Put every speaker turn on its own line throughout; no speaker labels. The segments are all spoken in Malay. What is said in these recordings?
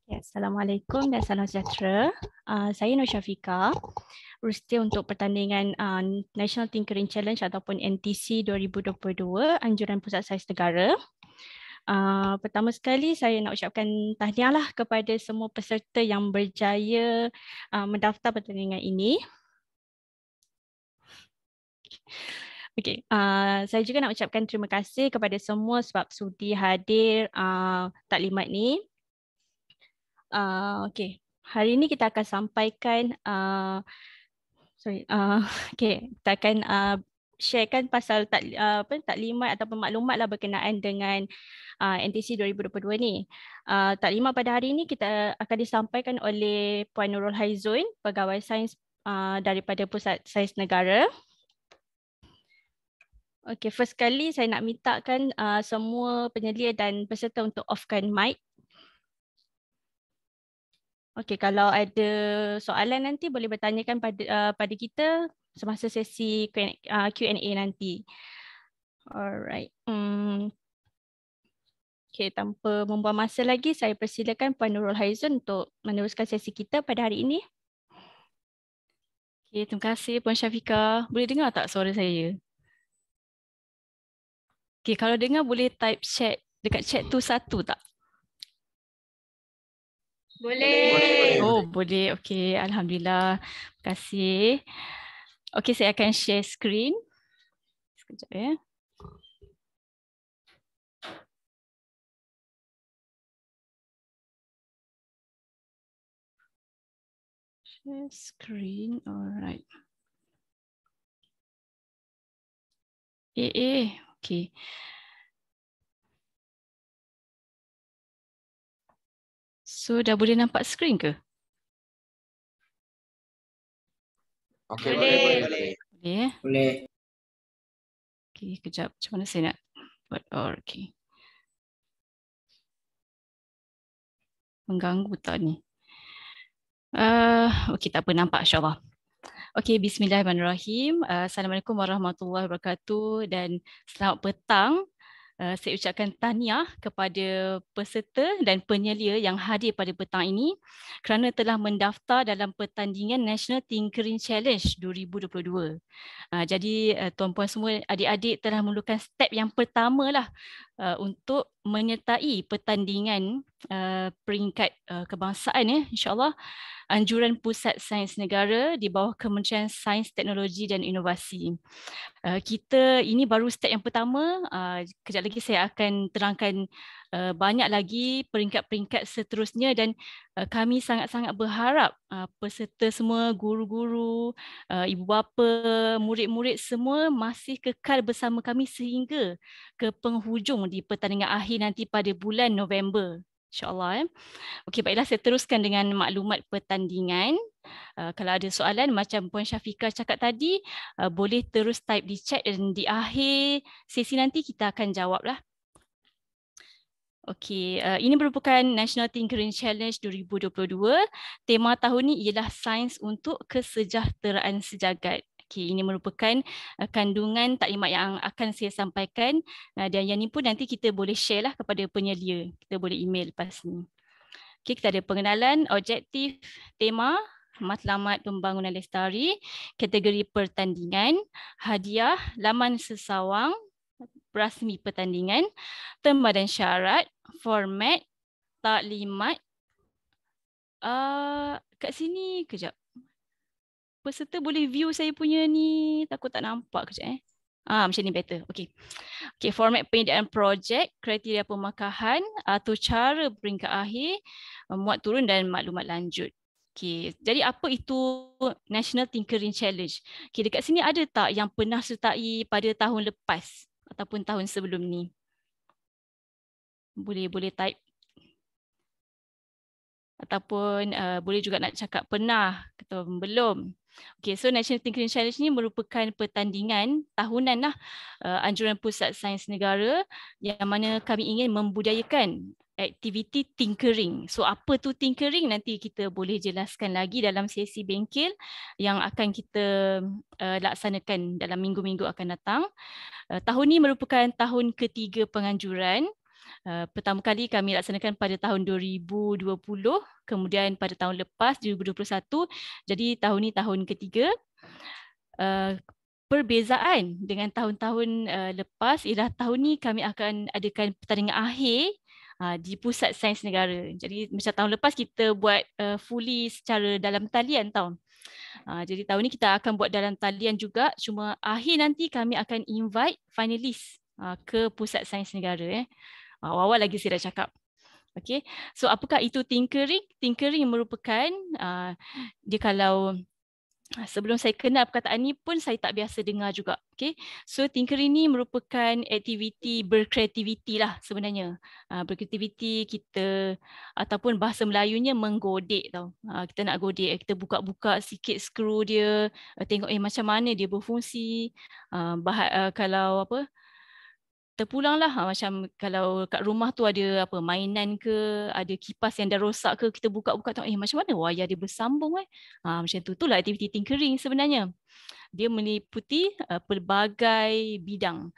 Ya, Assalamualaikum dan salam sejahtera. Saya Nur Syafiqah, rusia untuk pertandingan National Tinkering Challenge ataupun NTC 2022 Anjuran Pusat Sains Negara. Pertama sekali saya nak ucapkan tahniah lah kepada semua peserta yang berjaya mendaftar pertandingan ini. Okey, saya juga nak ucapkan terima kasih kepada semua sebab sudi hadir taklimat ni. Okey, hari ini kita akan sampaikan kita akan sharekan pasal taklimat ataupun maklumat lah berkenaan dengan NTC 2022 ni. Taklimat pada hari ini kita akan disampaikan oleh Puan Nurul Haizun, Pegawai Sains daripada Pusat Sains Negara. Okey, first kali saya nak mintakan semua penyelia dan peserta untuk offkan mic. Okey, kalau ada soalan nanti boleh bertanyakan pada kita semasa sesi Q&A nanti. Alright. Okey, tanpa membuang masa lagi, saya persilakan Puan Nurul Haizun untuk meneruskan sesi kita pada hari ini. Okey, terima kasih Puan Syafiqah. Boleh dengar tak suara saya? Okey, kalau dengar boleh type chat dekat chat tu satu tak?
Boleh.
Oh, boleh. Okey, alhamdulillah. Terima kasih. Okey, saya akan share screen. Sekejap ya. Share screen. Alright. Okey. So, dah boleh nampak screen ke?
Okey, boleh.
Boleh.
Boleh.
Okey, kejap. Macam mana saya nak buat? Oh, okey. Mengganggu tak ni? Okey, tak apa. Nampak insyaAllah. Okey, bismillahirrahmanirrahim. Assalamualaikum warahmatullahi wabarakatuh dan selamat petang. Saya ucapkan tahniah kepada peserta dan penyelia yang hadir pada petang ini kerana telah mendaftar dalam pertandingan National Tinkering Challenge 2022. Jadi tuan-puan semua, adik-adik telah memerlukan step yang pertama lah untuk menyertai pertandingan peringkat kebangsaan ya, insyaAllah. Anjuran Pusat Sains Negara di bawah Kementerian Sains, Teknologi dan Inovasi. Kita ini baru step yang pertama. Kejap lagi saya akan terangkan banyak lagi peringkat-peringkat seterusnya dan kami sangat-sangat berharap peserta semua, guru-guru, ibu bapa, murid-murid semua masih kekal bersama kami sehingga ke penghujung di pertandingan akhir nanti pada bulan November. InsyaAllah. Okey, baiklah saya teruskan dengan maklumat pertandingan. Kalau ada soalan macam Puan Syafiqah cakap tadi, boleh terus type di chat dan di akhir sesi nanti kita akan jawablah. Okey, ini merupakan National Tinkering Challenge 2022. Tema tahun ini ialah Sains untuk Kesejahteraan Sejagat. Okey, ini merupakan kandungan taklimat yang akan saya sampaikan dan yang ini pun nanti kita boleh share lah kepada penyelia. Kita boleh email lepas ni. Okey, kita ada pengenalan, objektif, tema, matlamat pembangunan lestari, kategori pertandingan, hadiah, laman sesawang, rasmi pertandingan, tema dan syarat, format, taklimat. Kat sini, kejap. Peserta boleh view saya punya ni, takut tak nampak kejap macam ni better. Okey. Okey, format penyediaan projek, kriteria pemakahan atau cara peringkat akhir, muat turun dan maklumat lanjut. Okey, jadi apa itu National Tinkering Challenge? Okey, dekat sini ada tak yang pernah sertai pada tahun lepas ataupun tahun sebelum ni? Boleh type. Ataupun boleh juga nak cakap pernah atau belum. Okay, so National Tinkering Challenge ni merupakan pertandingan tahunan lah Anjuran Pusat Sains Negara yang mana kami ingin membudayakan aktiviti tinkering. So apa tu tinkering nanti kita boleh jelaskan lagi dalam sesi bengkel yang akan kita laksanakan dalam minggu-minggu akan datang. Tahun ini merupakan tahun ketiga penganjuran. Pertama kali kami laksanakan pada tahun 2020, kemudian pada tahun lepas 2021. Jadi tahun ni tahun ketiga. Perbezaan dengan tahun-tahun lepas ialah tahun ni kami akan adakan pertandingan akhir di Pusat Sains Negara. Jadi macam tahun lepas kita buat fully secara dalam talian tau. Jadi tahun ni kita akan buat dalam talian juga, cuma akhir nanti kami akan invite finalis ke Pusat Sains Negara. Awal-awal lagi saya dah cakap. Okay. So apakah itu tinkering? Tinkering merupakan dia kalau sebelum saya kenal perkataan ni pun saya tak biasa dengar juga. Okay. So tinkering ni merupakan aktiviti berkreativiti lah sebenarnya. Berkreativiti kita ataupun bahasa Melayunya menggodek tau. Kita nak godek, kita buka-buka sikit skru dia, tengok macam mana dia berfungsi. Kalau apa, terpulang lah macam kalau kat rumah tu ada apa mainan ke, ada kipas yang dah rosak ke, kita buka-buka tengok macam mana wayar dia bersambung macam tu. Itulah aktiviti tinkering sebenarnya. Dia meliputi pelbagai bidang.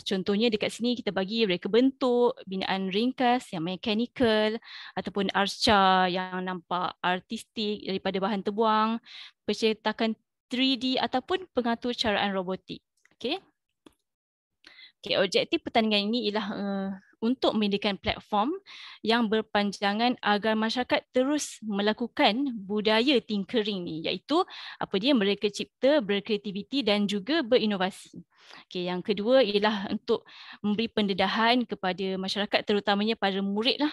Contohnya dekat sini kita bagi reka bentuk, binaan ringkas yang mechanical ataupun arca yang nampak artistik daripada bahan terbuang, pencetakan 3D ataupun pengatur caraan robotik. Okey. Okay, objektif pertandingan ini ialah untuk menyediakan platform yang berpanjangan agar masyarakat terus melakukan budaya tinkering ni, iaitu apa dia, mereka cipta, berkreativiti dan juga berinovasi. Okay, yang kedua ialah untuk memberi pendedahan kepada masyarakat, terutamanya para murid lah,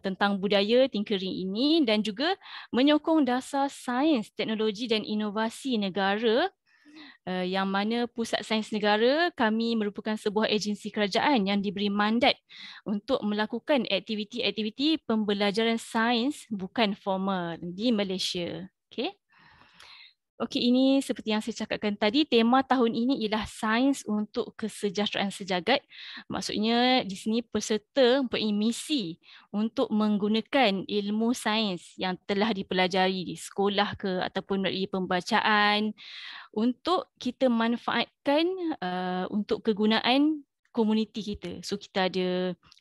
tentang budaya tinkering ini dan juga menyokong dasar sains, teknologi dan inovasi negara, yang mana Pusat Sains Negara kami merupakan sebuah agensi kerajaan yang diberi mandat untuk melakukan aktiviti-aktiviti pembelajaran sains bukan formal di Malaysia. Okay. Okey, ini seperti yang saya cakapkan tadi, tema tahun ini ialah sains untuk kesejahteraan sejagat. Maksudnya di sini peserta mempunyai misi untuk menggunakan ilmu sains yang telah dipelajari di sekolah ke ataupun melalui pembacaan untuk kita manfaatkan untuk kegunaan komuniti kita. So kita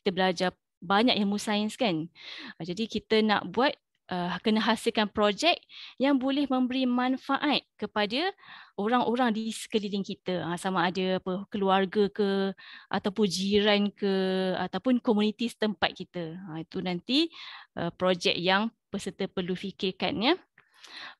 belajar banyak ilmu sains kan. Jadi kita nak buat kena hasilkan projek yang boleh memberi manfaat kepada orang-orang di sekeliling kita, sama ada apa, keluarga ke ataupun jiran ke ataupun komuniti setempat kita. Itu nanti projek yang peserta perlu fikirkan ya.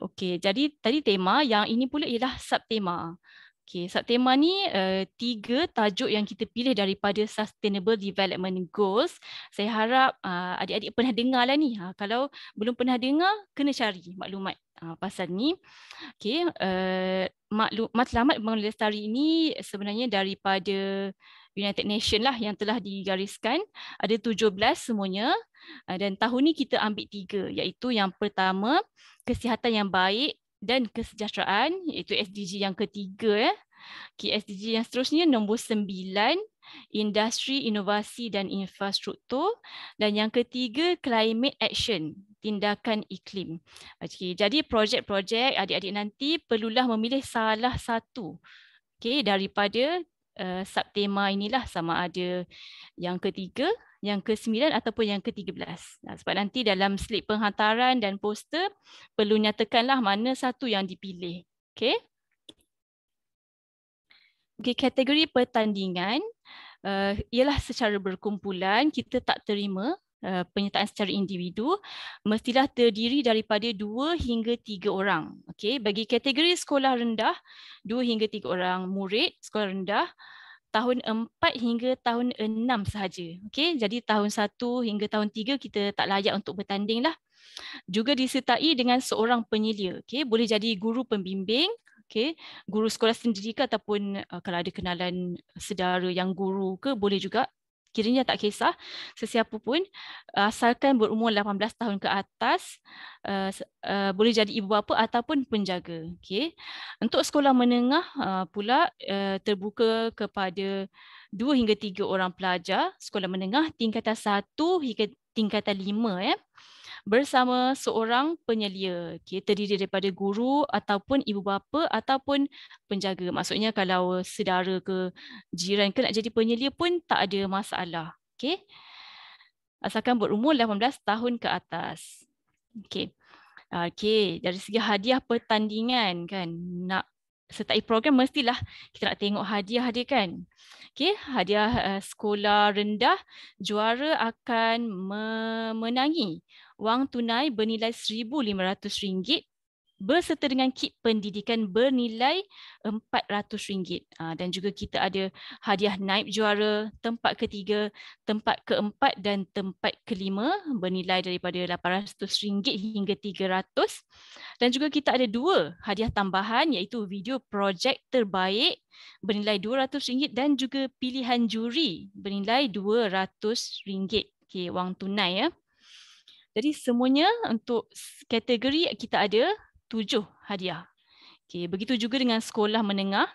Okey, jadi tadi tema, yang ini pula ialah subtema. Okey, subtema ni 3 tajuk yang kita pilih daripada Sustainable Development Goals. Saya harap adik-adik pernah dengar lah ni. Kalau belum pernah dengar, kena cari maklumat pasal ni. Okey, matlamat pembangunan lestari ini sebenarnya daripada United Nations lah yang telah digariskan. Ada 17 semuanya dan tahun ni kita ambil 3, iaitu yang pertama kesihatan yang baik dan kesejahteraan, iaitu SDG yang ketiga. Okay, SDG yang seterusnya nombor 9, industri, inovasi dan infrastruktur, dan yang ketiga climate action, tindakan iklim. Okay, jadi projek-projek adik-adik nanti perlulah memilih salah satu daripada subtema inilah, sama ada yang ketiga, yang ke-9 ataupun yang ke-13. Sebab nanti dalam slip penghantaran dan poster perlu nyatakanlah mana satu yang dipilih. Okey. Okey, kategori pertandingan ialah secara berkumpulan, kita tak terima penyertaan secara individu, mestilah terdiri daripada 2 hingga 3 orang. Okey, bagi kategori sekolah rendah, 2 hingga 3 orang murid sekolah rendah, tahun 4 hingga tahun 6 sahaja. Okey, jadi tahun 1 hingga tahun 3 kita tak layak untuk bertanding lah. Juga disertai dengan seorang penyelia. Okey, boleh jadi guru pembimbing, okey, guru sekolah sendiri ke ataupun kalau ada kenalan saudara yang guru ke, boleh juga. Kiranya tak kisah, sesiapa pun asalkan berumur 18 tahun ke atas, boleh jadi ibu bapa ataupun penjaga. Okay. Untuk sekolah menengah pula terbuka kepada 2 hingga 3 orang pelajar sekolah menengah tingkatan 1 hingga tingkatan 5 bersama seorang penyelia. Okay, terdiri daripada guru ataupun ibu bapa ataupun penjaga. Maksudnya kalau saudara ke jiran ke nak jadi penyelia pun tak ada masalah. Okey. Asalkan berumur 18 tahun ke atas. Okey. Okey, dari segi hadiah pertandingan kan, nak sertai program mestilah kita nak tengok hadiah dia kan. Okey, hadiah sekolah rendah, juara akan memenangi wang tunai bernilai RM1,500 berserta dengan kit pendidikan bernilai RM400. Dan juga kita ada hadiah naib juara, tempat ketiga, tempat keempat dan tempat kelima bernilai daripada RM800 hingga RM300. Dan juga kita ada 2 hadiah tambahan iaitu video projek terbaik bernilai RM200 dan juga pilihan juri bernilai RM200. Okey, wang tunai ya. Jadi semuanya untuk kategori kita ada 7 hadiah. Okey, begitu juga dengan sekolah menengah,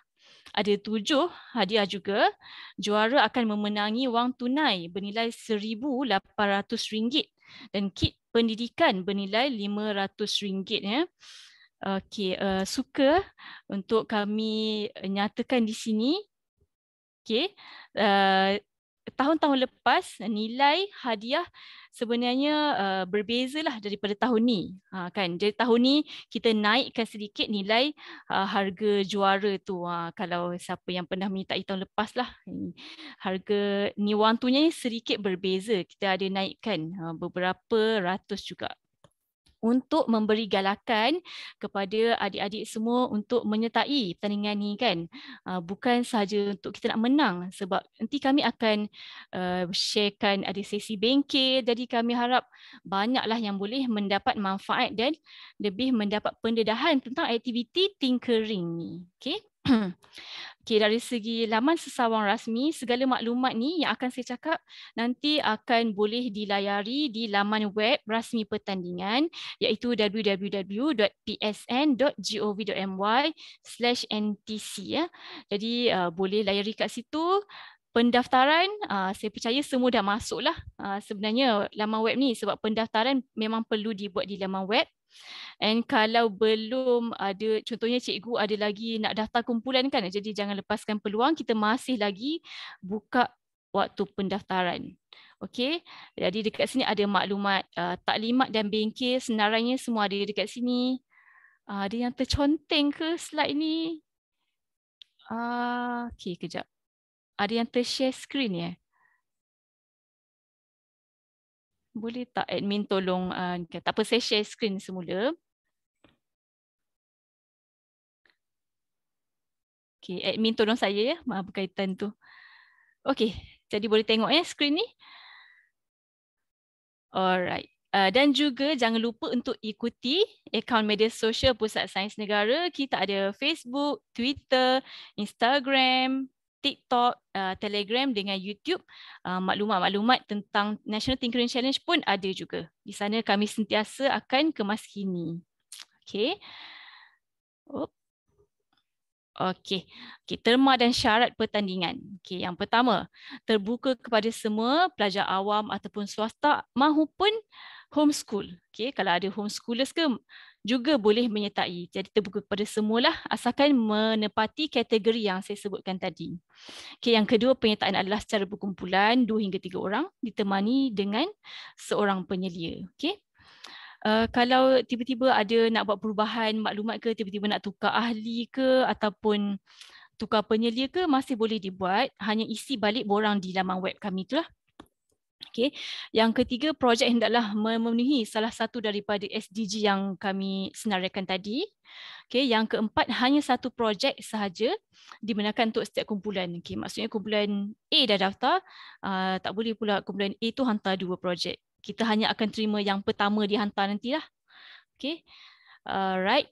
ada 7 hadiah juga. Juara akan memenangi wang tunai bernilai RM1,800 dan kit pendidikan bernilai RM500 ya. Okey, suka untuk kami nyatakan di sini. Okey, tahun-tahun lepas nilai hadiah sebenarnya berbezalah daripada tahun ni. Kan, jadi tahun ni kita naikkan sedikit nilai harga juara tu. Kalau siapa yang pernah menyertai tahun lepas lah, harga ni wang tunya sedikit berbeza. Kita ada naikkan beberapa ratus juga, untuk memberi galakan kepada adik-adik semua untuk menyertai pertandingan ni kan. Bukan sahaja untuk kita nak menang, sebab nanti kami akan sharekan ada sesi bengkel, jadi kami harap banyaklah yang boleh mendapat manfaat dan lebih mendapat pendedahan tentang aktiviti tinkering ni. Okay? Okey, dari segi laman sesawang rasmi, segala maklumat ni yang akan saya cakap nanti akan boleh dilayari di laman web rasmi pertandingan iaitu www.psn.gov.my/ntc ya. Jadi boleh layari kat situ. Pendaftaran, saya percaya semua dah masuk lah sebenarnya laman web ni, sebab pendaftaran memang perlu dibuat di laman web. And kalau belum ada, contohnya cikgu ada lagi nak daftar kumpulan kan, jadi jangan lepaskan peluang, kita masih lagi buka waktu pendaftaran. Okey, jadi dekat sini ada maklumat taklimat dan bengkel senarannya semua ada dekat sini. Ada yang terconteng ke slide ni? Okey, kejap. Ada yang tershare screen ya? Boleh tak admin tolong, tak apa, saya share screen semula. Okay, admin tolong saya ya, berkaitan tu. Okay, jadi boleh tengok ya skrin ni. Alright. Dan juga jangan lupa untuk ikuti akaun media sosial Pusat Sains Negara. Kita ada Facebook, Twitter, Instagram, TikTok, Telegram dengan YouTube. Maklumat-maklumat tentang National Tinkering Challenge pun ada juga. Di sana kami sentiasa akan kemaskini. Okay. Okey, terma dan syarat pertandingan. Okey, yang pertama, terbuka kepada semua pelajar awam ataupun swasta mahupun homeschool. Okey, kalau ada homeschoolers ke juga boleh menyertai. Jadi terbuka kepada semualah asalkan menepati kategori yang saya sebutkan tadi. Okey, yang kedua, penyertaan adalah secara berkumpulan 2 hingga 3 orang ditemani dengan seorang penyelia. Okey. Kalau tiba-tiba ada nak buat perubahan maklumat ke, tiba-tiba nak tukar ahli ke ataupun tukar penyelia ke, masih boleh dibuat. Hanya isi balik borang di laman web kami itulah. Okay. Yang ketiga, projek hendaklah memenuhi salah satu daripada SDG yang kami senaraikan tadi. Okay. Yang keempat, hanya satu projek sahaja dibenarkan untuk setiap kumpulan. Okay. Maksudnya kumpulan A dah daftar, tak boleh pula kumpulan A tu hantar 2 projek. Kita hanya akan terima yang pertama dihantar nantilah. Okay. Right.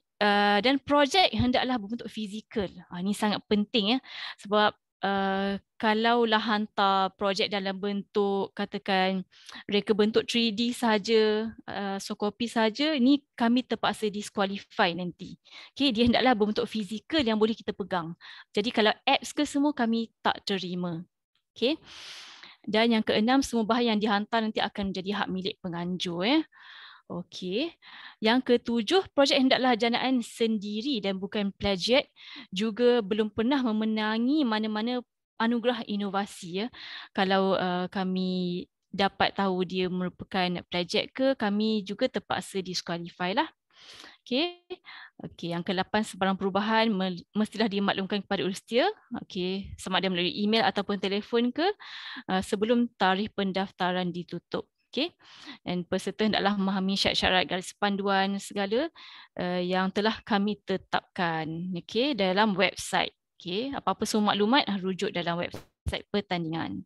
Dan projek hendaklah berbentuk fizikal. Ini sangat penting ya. Sebab kalaulah hantar projek dalam bentuk, katakan reka bentuk 3D saja, soft copy saja, ni kami terpaksa disqualify nanti. Okay, dia hendaklah berbentuk fizikal yang boleh kita pegang. Jadi kalau apps ke semua kami tak terima. Okay. Dan yang keenam, semua bahan yang dihantar nanti akan menjadi hak milik penganjur ya. Okey. Yang ketujuh, projek hendaklah janaan sendiri dan bukan plagiat, juga belum pernah memenangi mana-mana anugerah inovasi ya. Kalau kami dapat tahu dia merupakan projek ke, kami juga terpaksa disqualify lah. Okey. Okey, yang ke-8, sebarang perubahan mestilah dimaklumkan kepada urustia. Okey, sama ada melalui email ataupun telefon ke sebelum tarikh pendaftaran ditutup. Okey. Dan peserta hendaklah memahami syarat-syarat garis panduan segala yang telah kami tetapkan okey dalam website. Okey, apa-apa semua maklumat rujuk dalam website pertandingan.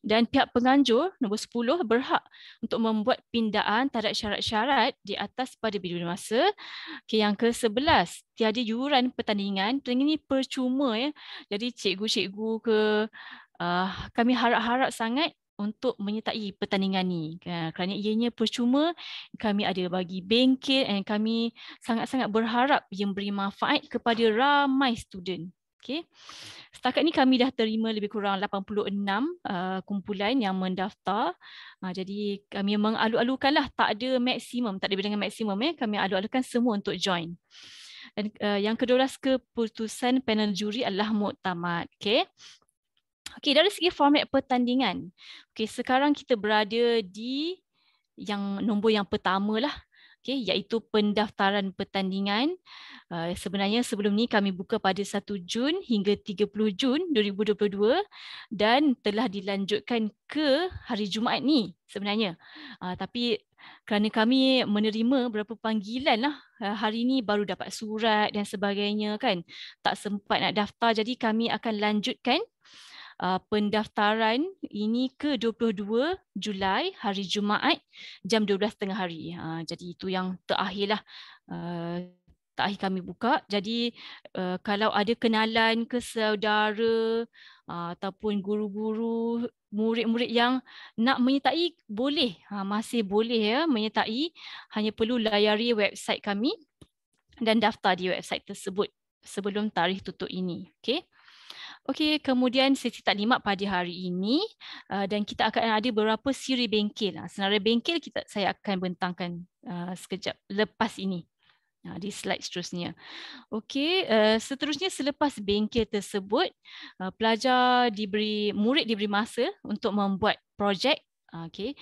Dan pihak penganjur nombor 10 berhak untuk membuat pindaan terhadap syarat-syarat di atas pada bila masa. Okay, yang ke-11, tiada yuran pertandingan. Pertandingan ini percuma ya. Jadi cikgu-cikgu ke kami harap-harap sangat untuk menyertai pertandingan ni. Kerana ianya percuma, kami ada bagi bengkel dan kami sangat-sangat berharap ia memberi manfaat kepada ramai student. Okay. Setakat ni kami dah terima lebih kurang 86 kumpulan yang mendaftar. Jadi kami mengalu-alukanlah, tak ada maksimum, tak ada bilangan maksimum ya. Kami alu-alukan semua untuk join. Dan yang ke-12, keputusan panel juri adalah muktamad. Okay. Okey, dari segi format pertandingan. Okey, sekarang kita berada di yang nombor yang pertama lah. Okey, iaitu pendaftaran pertandingan. Sebenarnya sebelum ni kami buka pada 1 Jun hingga 30 Jun 2022 dan telah dilanjutkan ke hari Jumaat ni sebenarnya. Tapi kerana kami menerima beberapa panggilan lah, hari ni baru dapat surat dan sebagainya kan, tak sempat nak daftar, jadi kami akan lanjutkan pendaftaran ini ke 22 Julai hari Jumaat jam 12.30 hari. Jadi itu yang terakhir lah. Terakhir kami buka. Jadi kalau ada kenalan ke saudara ataupun guru-guru, murid-murid yang nak menyertai, boleh. Masih boleh ya menyertai. Hanya perlu layari website kami dan daftar di website tersebut sebelum tarikh tutup ini. Okey. Okey, kemudian sesi taklimat pada hari ini dan kita akan ada beberapa siri bengkel. Senarai bengkel saya akan bentangkan sekejap lepas ini di slide seterusnya. Okey, seterusnya selepas bengkel tersebut, murid diberi masa untuk membuat projek. Okey,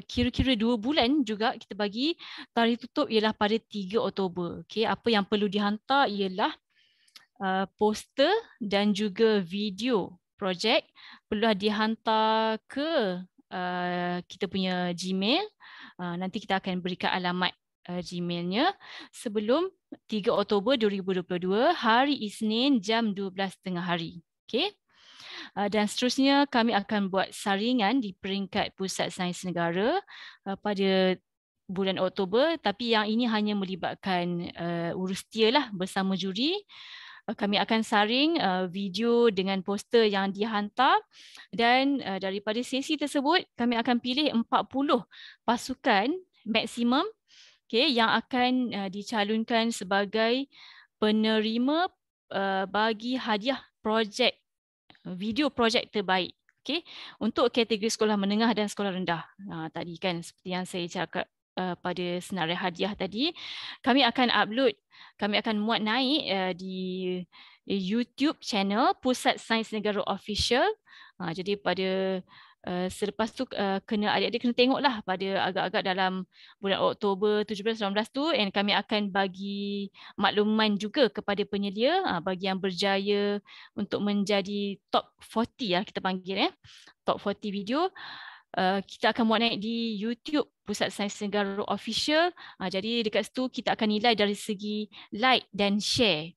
kira-kira 2 bulan juga kita bagi. Tarikh tutup ialah pada 3 Oktober. Okey, apa yang perlu dihantar ialah poster dan juga video projek perlu dihantar ke kita punya Gmail. Nanti kita akan berikan alamat Gmailnya sebelum 3 Oktober 2022 hari Isnin jam 12.30 hari. Okey. Dan seterusnya kami akan buat saringan di peringkat Pusat Sains Negara pada bulan Oktober, tapi yang ini hanya melibatkan urustia lah bersama juri. Kami akan saring video dengan poster yang dihantar dan daripada sesi tersebut kami akan pilih 40 pasukan maksimum yang akan dicalonkan sebagai penerima bagi hadiah projek video projek terbaik. Untuk kategori sekolah menengah dan sekolah rendah. Tadi kan seperti yang saya cakap pada senarai hadiah tadi, kami akan muat naik di YouTube channel Pusat Sains Negara Official. Jadi pada selepas tu kena adik-adik kena tengoklah pada agak-agak dalam bulan Oktober 17-18 tu, and kami akan bagi makluman juga kepada penyelia bagi yang berjaya untuk menjadi top 40 kita panggil top 40 video. Kita akan muat naik di YouTube Pusat Sains Negara Official. Jadi dekat situ kita akan nilai dari segi like dan share.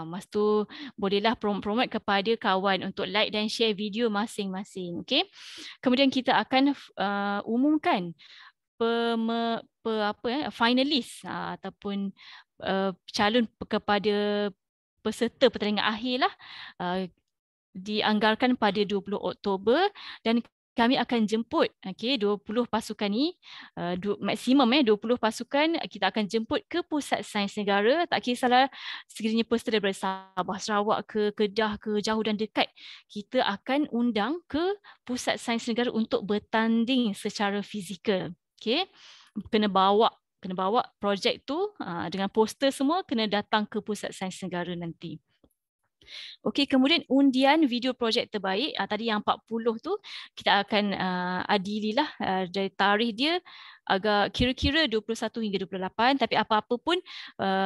Masa tu bolehlah promote kepada kawan untuk like dan share video masing-masing. Okay? Kemudian kita akan umumkan finalis ataupun calon kepada peserta pertandingan akhir lah. Dianggarkan pada 20 Oktober dan kami akan jemput 20 pasukan ni, maksimum 20 pasukan kita akan jemput ke Pusat Sains Negara. Tak kisahlah sekiranya peserta daripada Sabah, Sarawak ke Kedah ke jauh dan dekat, kita akan undang ke Pusat Sains Negara untuk bertanding secara fizikal. Kena bawa projek tu dengan poster semua, kena datang ke Pusat Sains Negara nanti. Okey, kemudian undian video projek terbaik, tadi yang 40 tu kita akan adililah dari tarikh dia agak kira-kira 21 hingga 28, tapi apa-apa pun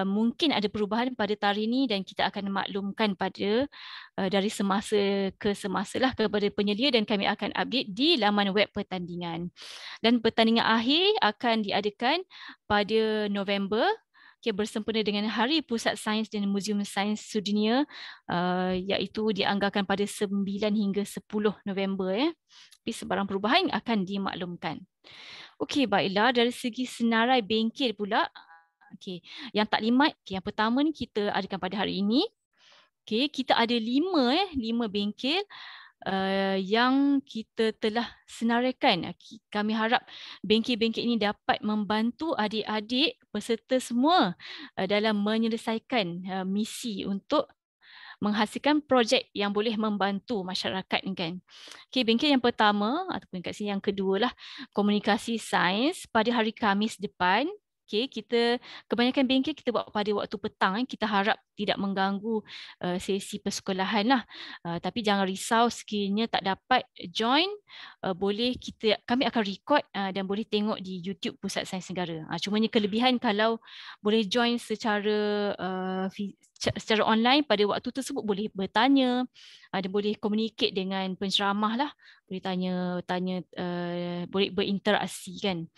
mungkin ada perubahan pada tarikh ini dan kita akan maklumkan pada dari semasa ke semasa lah kepada penyelia dan kami akan update di laman web pertandingan. Dan pertandingan akhir akan diadakan pada November, bersempena dengan Hari Pusat Sains dan Muzium Sains Sedunia, iaitu dianggarkan pada 9 hingga 10 November. Tapi sebarang perubahan akan dimaklumkan. Okey, baiklah, dari segi senarai bengkel pula, okey, yang taklimat, yang pertama ni kita adakan pada hari ini. Okey, kita ada 5 bengkel yang kita telah senaraikan. Kami harap bengkel-bengkel ini dapat membantu adik-adik peserta semua dalam menyelesaikan misi untuk menghasilkan projek yang boleh membantu masyarakat ni kan. Okey, bengkel yang pertama ataupun kat sini yang kedua lah, komunikasi sains pada hari Khamis depan. Okey, kita kebanyakan bengkel kita buat pada waktu petang. Kita harap tidak mengganggu sesi persekolahan lah. Tapi jangan risau sekiranya tak dapat join, boleh kami akan record dan boleh tengok di YouTube Pusat Sains Negara. Cumanya kelebihan kalau boleh join secara secara online pada waktu tersebut, boleh bertanya, ada boleh communicate dengan penceramah lah, boleh tanya boleh berinteraksi kan.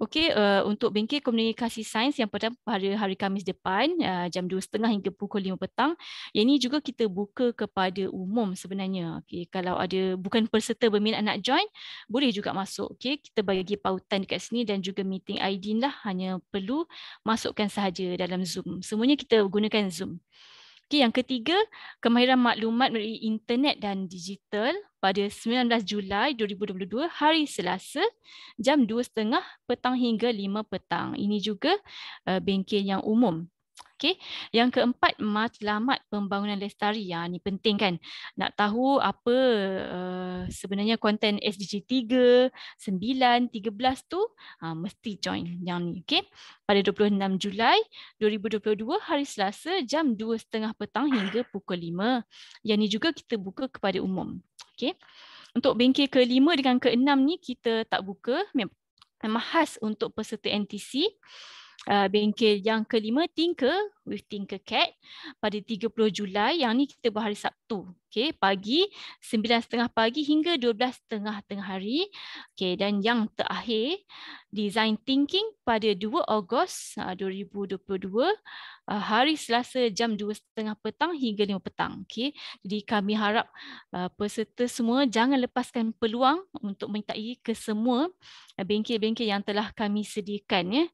Okey, untuk bengkel komunikasi sains yang pertama pada hari Khamis depan jam 2.30 hingga pukul 5 petang. Yang ini juga kita buka kepada umum sebenarnya. Okey, kalau ada bukan peserta berminat nak join, boleh juga masuk. Okey, kita bagi pautan dekat sini dan juga meeting ID lah, hanya perlu masukkan sahaja dalam Zoom. Semuanya kita gunakan Zoom. Okey, yang ketiga, kemahiran maklumat melalui internet dan digital pada 19 Julai 2022 hari Selasa jam 2.30 petang hingga 5 petang. Ini juga bengkel yang umum. Okey, yang keempat, matlamat pembangunan lestari. Ini penting kan, nak tahu apa sebenarnya konten SDG 3, 9, 13 tu, mesti join yang ni. Okey, pada 26 Julai 2022 hari Selasa jam 2.30 petang hingga pukul 5. Yang ni juga kita buka kepada umum. Okey, untuk bengkel ke-5 dengan ke-6 ni kita tak buka, memang khas untuk peserta NTC. Bengkel yang ke-5, Tinker with Tinkercad pada 30 Julai. Yang ni kita buat hari Sabtu. Okey, pagi 9.30 pagi hingga 12.30 tengah hari. Okey, dan yang terakhir, Design Thinking pada 2 Ogos 2022 hari Selasa jam 2.30 petang hingga 5 petang. Okey, jadi kami harap peserta semua jangan lepaskan peluang untuk menyertai ke semua bengkel-bengkel yang telah kami sediakan ya.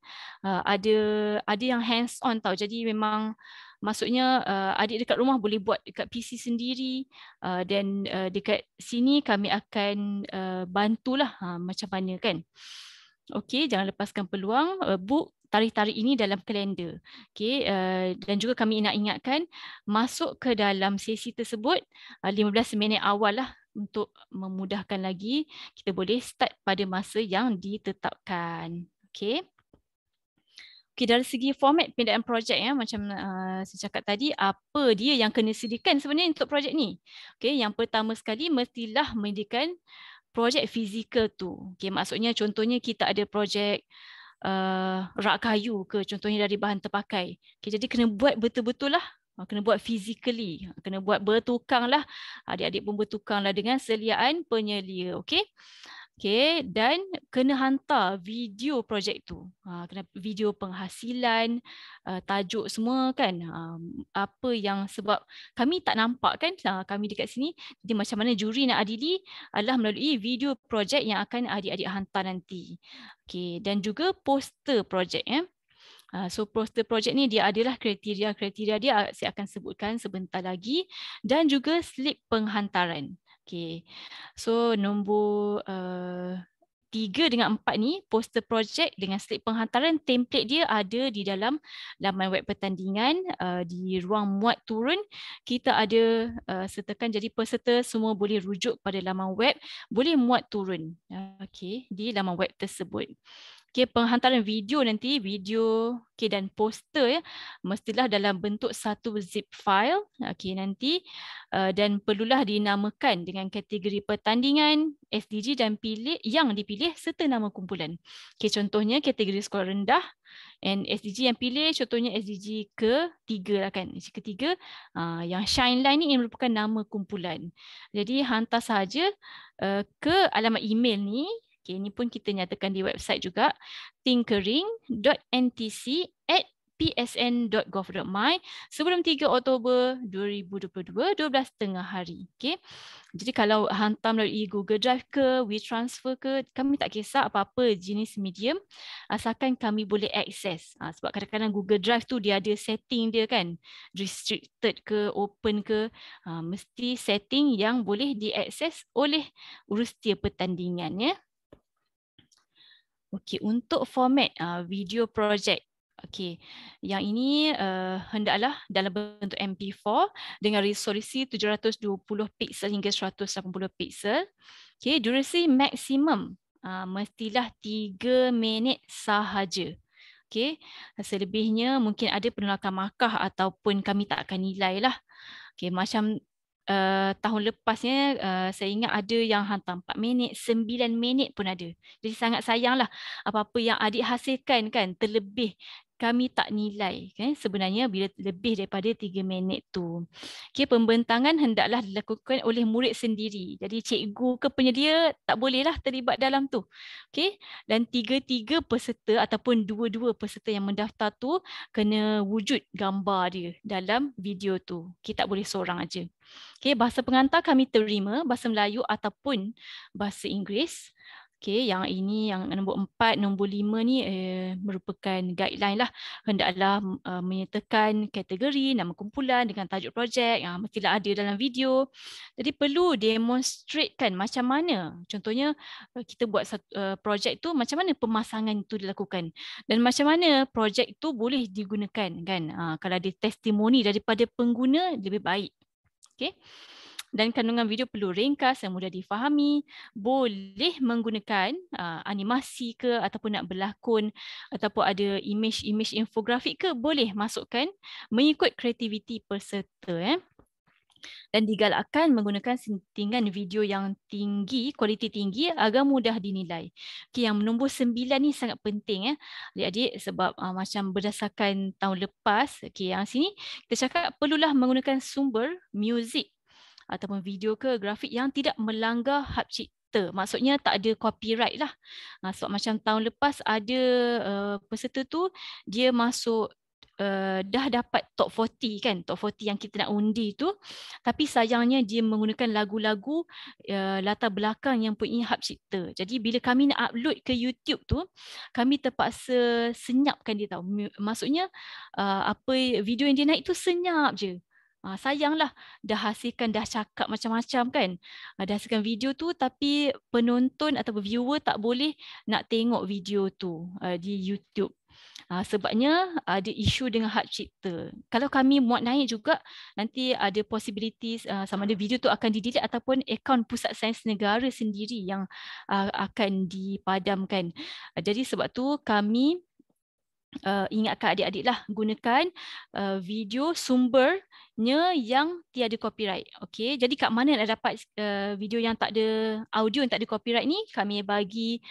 Ada yang hands on tau. Jadi memang maksudnya adik dekat rumah boleh buat dekat PC sendiri dan dekat sini kami akan bantulah macam mana kan. Okey, jangan lepaskan peluang, book tarikh-tarikh ini dalam kalender. Okey, dan juga kami nak ingatkan masuk ke dalam sesi tersebut 15 minit awal lah untuk memudahkan lagi, kita boleh start pada masa yang ditetapkan. Okey. Okey, dari segi format pindaan projek ya, macam saya cakap tadi, apa dia yang kena sediakan sebenarnya untuk projek ni? Okey, yang pertama sekali mestilah menyediakan projek fizikal tu. Okey, maksudnya contohnya kita ada projek rak kayu ke, contohnya dari bahan terpakai. Okey, jadi kena buat betul-betul lah. Kena buat physically, kena buat bertukang lah. Adik-adik pun bertukang lah dengan seliaan penyelia. Okey. Okey, dan kena hantar video projek tu. Kena video penghasilan, tajuk semua kan. Apa yang sebab kami tak nampak kan, kami dekat sini. Jadi macam mana juri nak adili adalah melalui video projek yang akan adik-adik hantar nanti. Okey, dan juga poster projek ya. So poster projek ni dia adalah kriteria dia saya akan sebutkan sebentar lagi, dan juga slip penghantaran. Okay, so nombor 3 dengan 4 ni, poster project dengan slip penghantaran, template dia ada di dalam laman web pertandingan. Di ruang muat turun, kita ada sertakan, jadi peserta semua boleh rujuk pada laman web, boleh muat turun di laman web tersebut. Penghantaran video nanti, video dan poster mestilah dalam bentuk satu zip file nanti, dan perlulah dinamakan dengan kategori pertandingan, SDG dan yang dipilih serta nama kumpulan. Contohnya kategori skor rendah, and SDG yang pilih contohnya SDG ketiga lah kan. Ketiga, yang shine line ni merupakan nama kumpulan. Jadi hantar sahaja ke alamat email ni. Ini pun kita nyatakan di website juga, tinkering.ntc@psn.gov.my sebelum 3 Oktober 2022, 12.30 hari. Jadi kalau hantar melalui Google Drive ke, WeTransfer ke, kami tak kisah apa-apa jenis medium, asalkan kami boleh akses. Sebab kadang-kadang Google Drive tu dia ada setting dia kan, restricted ke, open ke, mesti setting yang boleh diakses oleh urusia pertandingan ya. Okey, untuk format video project. Okey, yang ini hendaklah dalam bentuk MP4 dengan resolusi 720 piksel hingga 180 piksel. Okey, durasi maksimum mestilah 3 minit sahaja. Okey, selebihnya mungkin ada penolakan markah ataupun kami tak akan nilai lah. Okey, macam tahun lepasnya saya ingat ada yang hantar 4 minit, 9 minit pun ada. Jadi sangat sayanglah apa-apa yang adik hasilkan kan terlebih, kami tak nilai kan sebenarnya bila lebih daripada 3 minit tu. Pembentangan hendaklah dilakukan oleh murid sendiri. Jadi cikgu ke penyedia tak bolehlah terlibat dalam tu. Dan 3-3 peserta ataupun 2-2 peserta yang mendaftar tu kena wujud gambar dia dalam video tu. Tak boleh seorang aja. Bahasa pengantar kami terima bahasa Melayu ataupun bahasa Inggeris. Yang ini yang nombor 4, nombor 5 ni merupakan guideline lah. Hendaklah menyertakan kategori, nama kumpulan dengan tajuk projek, mestilah ada dalam video. Jadi perlu demonstratekan macam mana. Contohnya kita buat satu projek tu, macam mana pemasangan itu dilakukan dan macam mana projek itu boleh digunakan kan. Kalau ada testimoni daripada pengguna lebih baik. Dan kandungan video perlu ringkas yang mudah difahami, boleh menggunakan animasi ke ataupun nak berlakon ataupun ada image infografik ke, boleh masukkan mengikut kreativiti peserta. Dan digalakkan menggunakan settingan video yang tinggi, kualiti tinggi agar mudah dinilai. Yang nombor 9 ni sangat penting adik-adik sebab macam berdasarkan tahun lepas, yang sini kita cakap perlulah menggunakan sumber muzik ataupun video ke grafik yang tidak melanggar hak cipta. Maksudnya tak ada copyright lah. Sebab macam tahun lepas ada peserta tu dia masuk dah dapat top 40 kan, top 40 yang kita nak undi tu, tapi sayangnya dia menggunakan lagu-lagu latar belakang yang punya hak cipta. Jadi bila kami nak upload ke YouTube tu, kami terpaksa senyapkan dia tahu. Maksudnya apa video yang dia naik tu senyap je. Sayanglah dah hasilkan, dah cakap macam-macam kan, dah hasilkan video tu tapi penonton atau viewer tak boleh nak tengok video tu di YouTube. Sebabnya ada isu dengan hak cipta. Kalau kami muat naik juga, nanti ada possibilities sama ada video tu akan di-delete ataupun akaun Pusat Sains Negara sendiri yang akan dipadamkan. Jadi sebab tu kami ingatkan adik-adik lah, gunakan video sumbernya yang tiada copyright. Jadi kat mana nak dapat video yang tak ada, audio yang tak ada copyright ni, kami bagi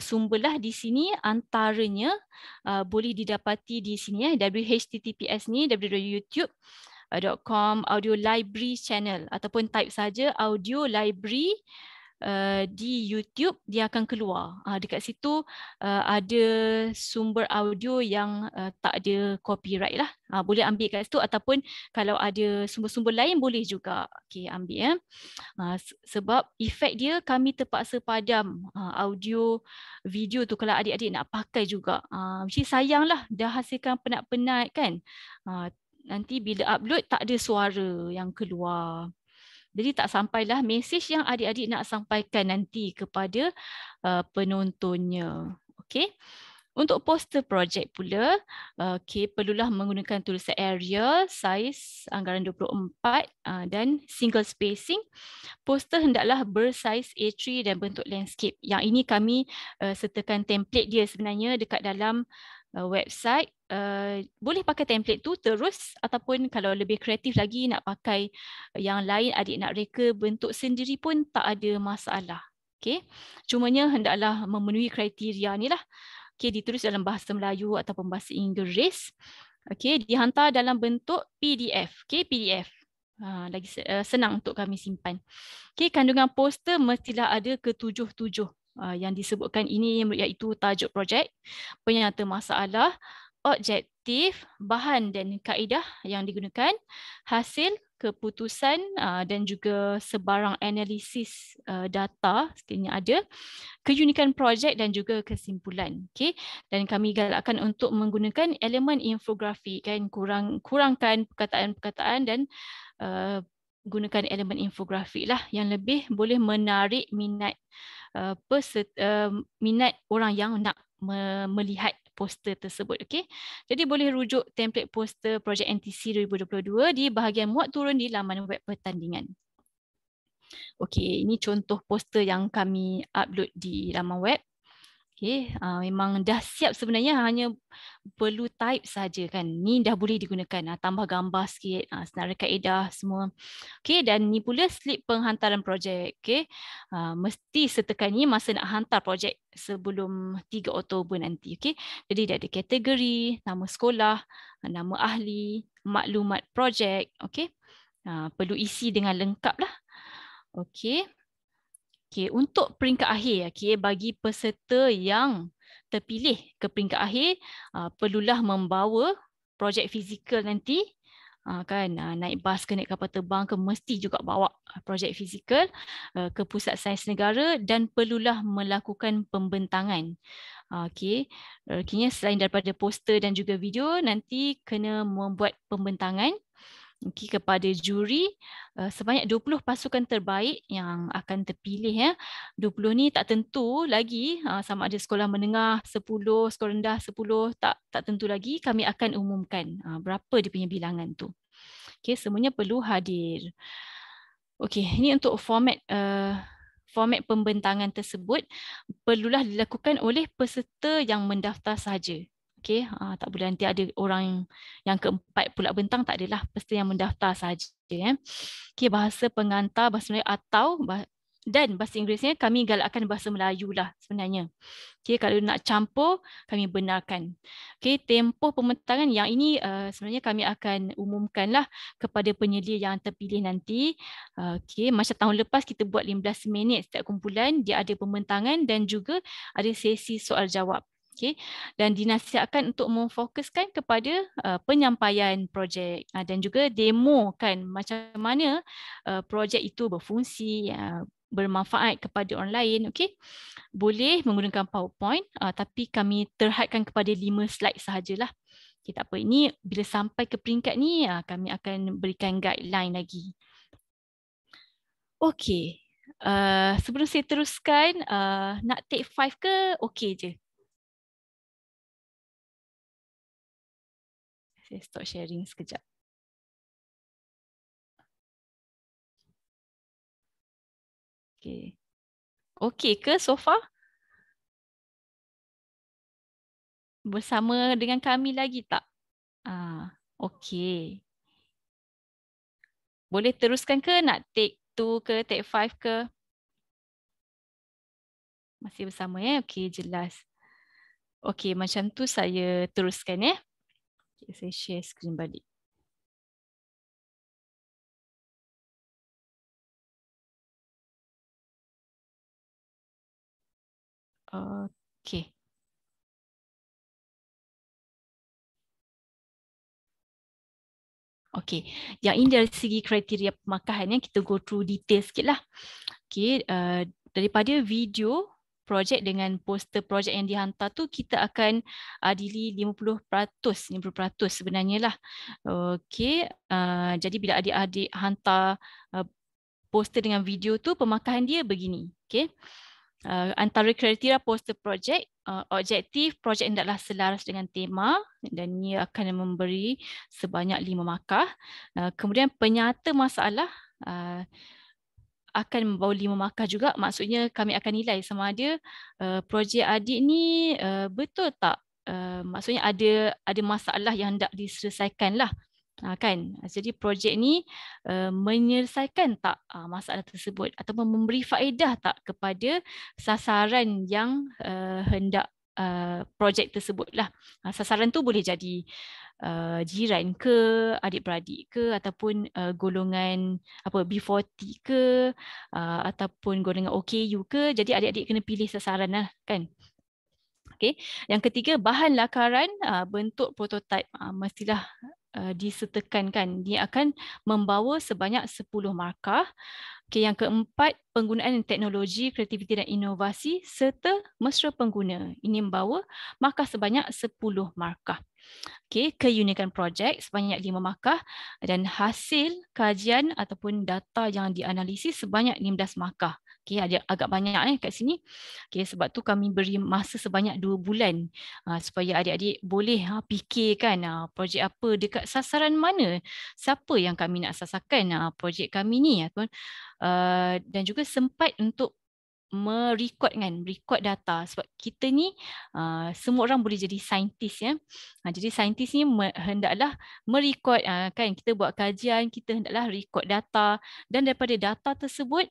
sumber lah di sini. Antaranya boleh didapati di sini WHTTPS ni www.youtube.com audio library channel ataupun type saja audio library di YouTube, dia akan keluar. Dekat situ ada sumber audio yang tak ada copyright lah. Boleh ambil kat situ ataupun kalau ada sumber-sumber lain boleh juga ambil. Sebab efek dia kami terpaksa padam audio video tu kalau adik-adik nak pakai juga. Mesti sayang lah dah hasilkan penat-penat kan. Nanti bila upload tak ada suara yang keluar. Jadi tak sampailah mesej yang adik-adik nak sampaikan nanti kepada penontonnya. Okey. Untuk poster projek pula, perlulah menggunakan tulisan Arial, saiz anggaran 24 dan single spacing. Poster hendaklah bersaiz A3 dan bentuk landscape. Yang ini kami sertakan template dia sebenarnya dekat dalam website. Boleh pakai template tu terus, ataupun kalau lebih kreatif lagi nak pakai yang lain, adik nak reka bentuk sendiri pun tak ada masalah. Okay. Cumanya hendaklah memenuhi kriteria ni lah. Okay, ditulis dalam bahasa Melayu ataupun bahasa Inggeris. Okay, dihantar dalam bentuk PDF. Okay, PDF. Lagi senang untuk kami simpan. Okay, kandungan poster mestilah ada ke-7 yang disebutkan ini, iaitu tajuk projek, penyata masalah, objektif, bahan dan kaedah yang digunakan, hasil, keputusan dan juga sebarang analisis data sekiranya ada, keunikan projek dan juga kesimpulan. Okay? Dan kami galakkan untuk menggunakan elemen infografi, kan, kurangkan perkataan-perkataan dan gunakan elemen infografi lah yang lebih boleh menarik minat minat orang yang nak melihat poster tersebut. Okay? Jadi boleh rujuk template poster projek NTC 2022 di bahagian muat turun di laman web pertandingan. Okey, ini contoh poster yang kami upload di laman web. Okey, memang dah siap sebenarnya, hanya perlu type saja kan. Ni dah boleh digunakan. Tambah gambar sikit, senarai kaedah semua. Okey, dan ni pula slip penghantaran projek. Okey, mesti sertakan ni masa nak hantar projek sebelum 3 Oktober nanti. Okey, jadi dia ada kategori, nama sekolah, nama ahli, maklumat projek. Okey, perlu isi dengan lengkap lah. Okey. Okay, untuk peringkat akhir, okay, bagi peserta yang terpilih ke peringkat akhir, perlulah membawa projek fizikal nanti, kan, naik bas ke, naik kapal terbang ke, mesti juga bawa projek fizikal ke Pusat Sains Negara dan perlulah melakukan pembentangan. Okay, kini selain daripada poster dan juga video, nanti kena membuat pembentangan kepada juri sebanyak 20 pasukan terbaik yang akan terpilih, ya. 20 ni tak tentu lagi sama ada sekolah menengah 10, sekolah rendah 10, tak tentu lagi. Kami akan umumkan berapa dia punya bilangan tu. Okey, semuanya perlu hadir. Okey, ini untuk format pembentangan tersebut perlulah dilakukan oleh peserta yang mendaftar sahaja. Okey, tak boleh nanti ada orang yang keempat pula bentang, tak adalah, peserta yang mendaftar sahaja. Okey, bahasa pengantar bahasa Melayu atau dan bahasa Inggerisnya kami galakkan bahasa Melayu lah sebenarnya. Okey, kalau nak campur kami benarkan. Okey, tempoh pembentangan yang ini sebenarnya kami akan umumkanlah kepada penyedia yang terpilih nanti. Okey, macam tahun lepas kita buat 15 minit setiap kumpulan, dia ada pembentangan dan juga ada sesi soal jawab. Okay. Dan dinasihatkan untuk memfokuskan kepada penyampaian projek dan juga demo, kan, macam mana projek itu berfungsi, bermanfaat kepada orang lain. Okay. Boleh menggunakan PowerPoint, tapi kami terhadkan kepada 5 slide sahajalah. Okay, tak apa, ini bila sampai ke peringkat ni kami akan berikan guideline lagi. Okey, sebelum saya teruskan, nak take 5 ke okey je? Saya stop sharing sekejap. Okey. Okey ke so far? Bersama dengan kami lagi tak? Okey. Boleh teruskan ke, nak take 2 ke, take 5 ke? Masih bersama, ya? Okey, jelas. Okey, macam tu saya teruskan, ya. Okay, saya share skrin balik. Okey. Okey, yang ini dari segi kriteria pemakahan, kita go through detail sikit lah. Okey, daripada video projek dengan poster projek yang dihantar tu, kita akan adili 50% sebenarnya lah. Okey, jadi bila adik-adik hantar poster dengan video tu pemakaian dia begini. Okay. Antara kriteria poster projek, objektif projek hendaklah selaras dengan tema dan ia akan memberi sebanyak 5 markah. Kemudian penyata masalah akan membawa 5 markah juga. Maksudnya kami akan nilai sama ada projek adik ni betul tak, maksudnya ada masalah yang hendak diselesaikan lah. Kan, jadi projek ni menyelesaikan tak masalah tersebut ataupun memberi faedah tak kepada sasaran yang hendak projek tersebut lah. Sasaran tu boleh jadi jiran ke, adik-beradik ke, ataupun golongan apa B40 ke, ataupun golongan OKU ke. Jadi adik-adik kena pilih sasaran lah kan. Okay. Yang ketiga, bahan lakaran bentuk prototipe mestilah disertakan kan. Dia akan membawa sebanyak 10 markah. Okay, yang keempat, penggunaan teknologi, kreativiti dan inovasi serta mesra pengguna. Ini membawa markah sebanyak 10 markah. Okay, keunikan projek sebanyak 5 markah dan hasil kajian ataupun data yang dianalisis sebanyak 15 markah. Okay, ada agak banyak kat sini. Okay, sebab tu kami beri masa sebanyak 2 bulan supaya adik-adik boleh fikirkan projek apa dekat sasaran mana, siapa yang kami nak sasarkan projek kami ni. Dan juga sempat untuk merekod data sebab kita ni semua orang boleh jadi saintis ya. Jadi saintis ni hendaklah merekod kan, kita buat kajian, kita hendaklah rekod data dan daripada data tersebut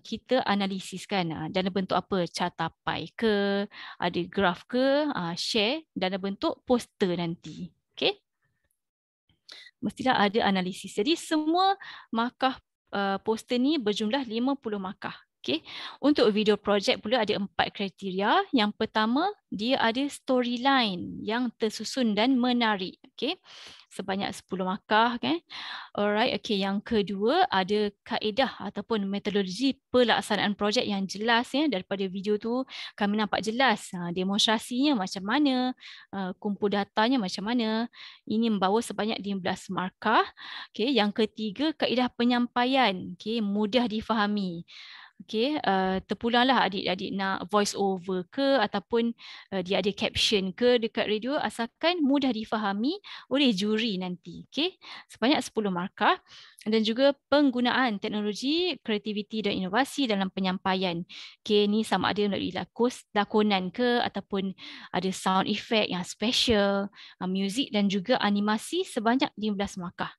kita analisis kan dalam bentuk apa, cartapai ke, ada graf ke, share dalam bentuk poster nanti. Okey. Mestilah ada analisis. Jadi semua markah poster ni berjumlah 50 markah. Okay. Untuk video projek pula ada 4 kriteria. Yang pertama, dia ada storyline yang tersusun dan menarik. Okay. Sebanyak 10 markah. Okay. Alright. Okay. Yang kedua, ada kaedah ataupun metodologi pelaksanaan projek yang jelas. Ya. Daripada video tu, kami nampak jelas demonstrasinya macam mana, kumpul datanya macam mana. Ini membawa sebanyak 15 markah. Okay. Yang ketiga, kaedah penyampaian. Okay. Mudah difahami. Okay, terpulanglah adik-adik nak voice over ke ataupun dia ada caption ke dekat radio, asalkan mudah difahami oleh juri nanti. Okay, sebanyak 10 markah. Dan juga penggunaan teknologi, kreativiti dan inovasi dalam penyampaian. Okay, ni sama ada melalui lakonan ke ataupun ada sound effect yang special, muzik dan juga animasi sebanyak 15 markah.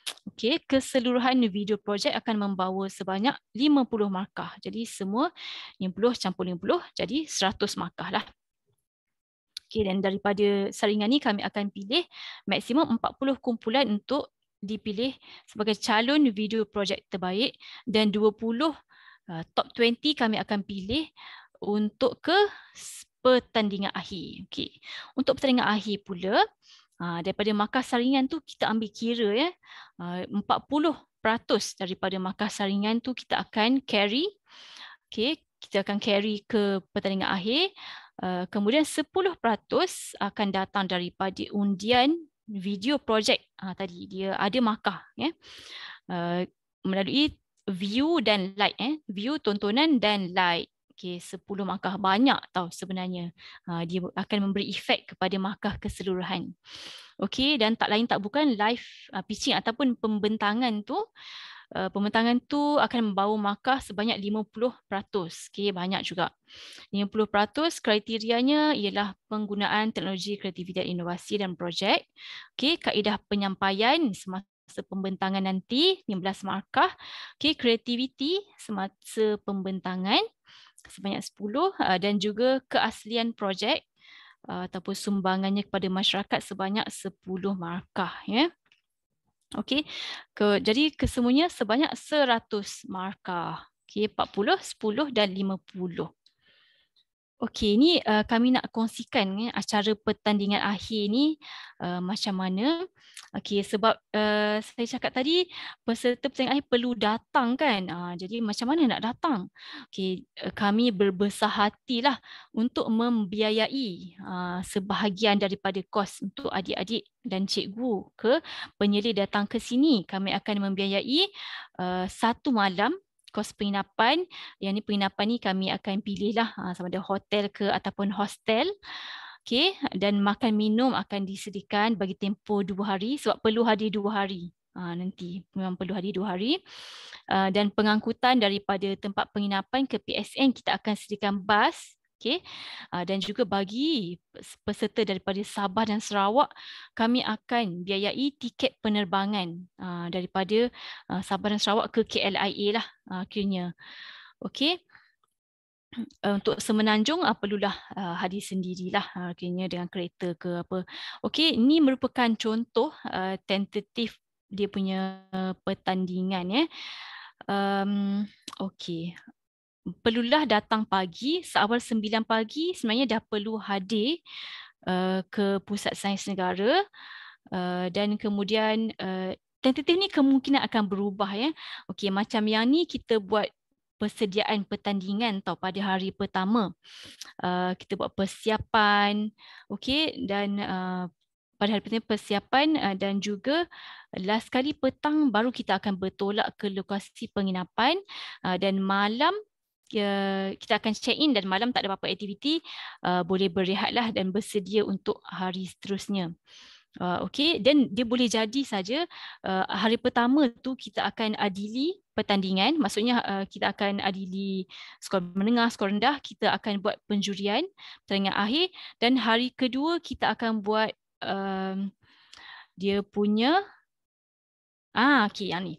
Okey, keseluruhan video projek akan membawa sebanyak 50 markah. Jadi semua 50 campur 50 jadi 100 markah lah. Okey, dan daripada saringan ni kami akan pilih maksimum 40 kumpulan untuk dipilih sebagai calon video projek terbaik dan 20 top 20 kami akan pilih untuk ke pertandingan akhir. Okey. Untuk pertandingan akhir pula, daripada markah saringan tu kita ambil kira ya, 40% daripada markah saringan tu kita akan carry. Okay, kita akan carry ke pertandingan akhir. Kemudian 10% akan datang daripada undian video projek tadi. Dia ada markah ya, melalui view dan like. View, tontonan dan like. Okay, 10 markah banyak tau sebenarnya. Dia akan memberi efek kepada markah keseluruhan. Okey, dan tak lain tak bukan live pitching ataupun pembentangan tu. Pembentangan tu akan membawa markah sebanyak 50%. Okey, banyak juga. 50% kriterianya ialah penggunaan teknologi kreativiti dan inovasi dan projek. Okey, kaedah penyampaian semasa pembentangan nanti 15 markah. Okey, kreativiti semasa pembentangan sebanyak 10 dan juga keaslian projek ataupun sumbangannya kepada masyarakat sebanyak 10 markah ya. Okey. Jadi kesemuanya sebanyak 100 markah. Okey, 40, 10 dan 50. Okey, ni kami nak kongsikan acara pertandingan akhir ni macam mana. Okey, sebab saya cakap tadi peserta pertandingan akhir perlu datang kan. Jadi macam mana nak datang? Okey, kami berbesar hatilah untuk membiayai sebahagian daripada kos untuk adik-adik dan cikgu ke penyeli datang ke sini. Kami akan membiayai 1 malam kos penginapan. Yang ni penginapan ni kami akan pilihlah sama ada hotel ke ataupun hostel. Okey, dan makan minum akan disediakan bagi tempoh 2 hari sebab perlu hadir 2 hari. Nanti memang perlu hadir 2 hari. Dan pengangkutan daripada tempat penginapan ke PSN kita akan sediakan bas. Okay. Dan juga bagi peserta daripada Sabah dan Sarawak, kami akan biayai tiket penerbangan daripada Sabah dan Sarawak ke KLIA lah akhirnya. Okey. Untuk Semenanjung perlulah hadir sendirilah akhirnya dengan kereta ke apa. Okey, ini merupakan contoh tentatif dia punya pertandingan ya. Okey. Perlulah datang pagi, seawal 9 pagi sebenarnya dah perlu hadir ke Pusat Sains Negara dan kemudian tentatif ni kemungkinan akan berubah ya. Okey, macam yang ni kita buat persediaan pertandingan tau pada hari pertama. Kita buat persiapan, okey, dan pada hari pertama persiapan dan juga last kali petang baru kita akan bertolak ke lokasi penginapan dan malam kita akan check in dan malam tak ada apa-apa aktiviti, boleh berehatlah dan bersedia untuk hari seterusnya. Okey, dan dia boleh jadi saja hari pertama tu kita akan adili pertandingan, maksudnya kita akan adili skor menengah, skor rendah, kita akan buat penjurian pertandingan akhir dan hari kedua kita akan buat dia punya okey yang ni.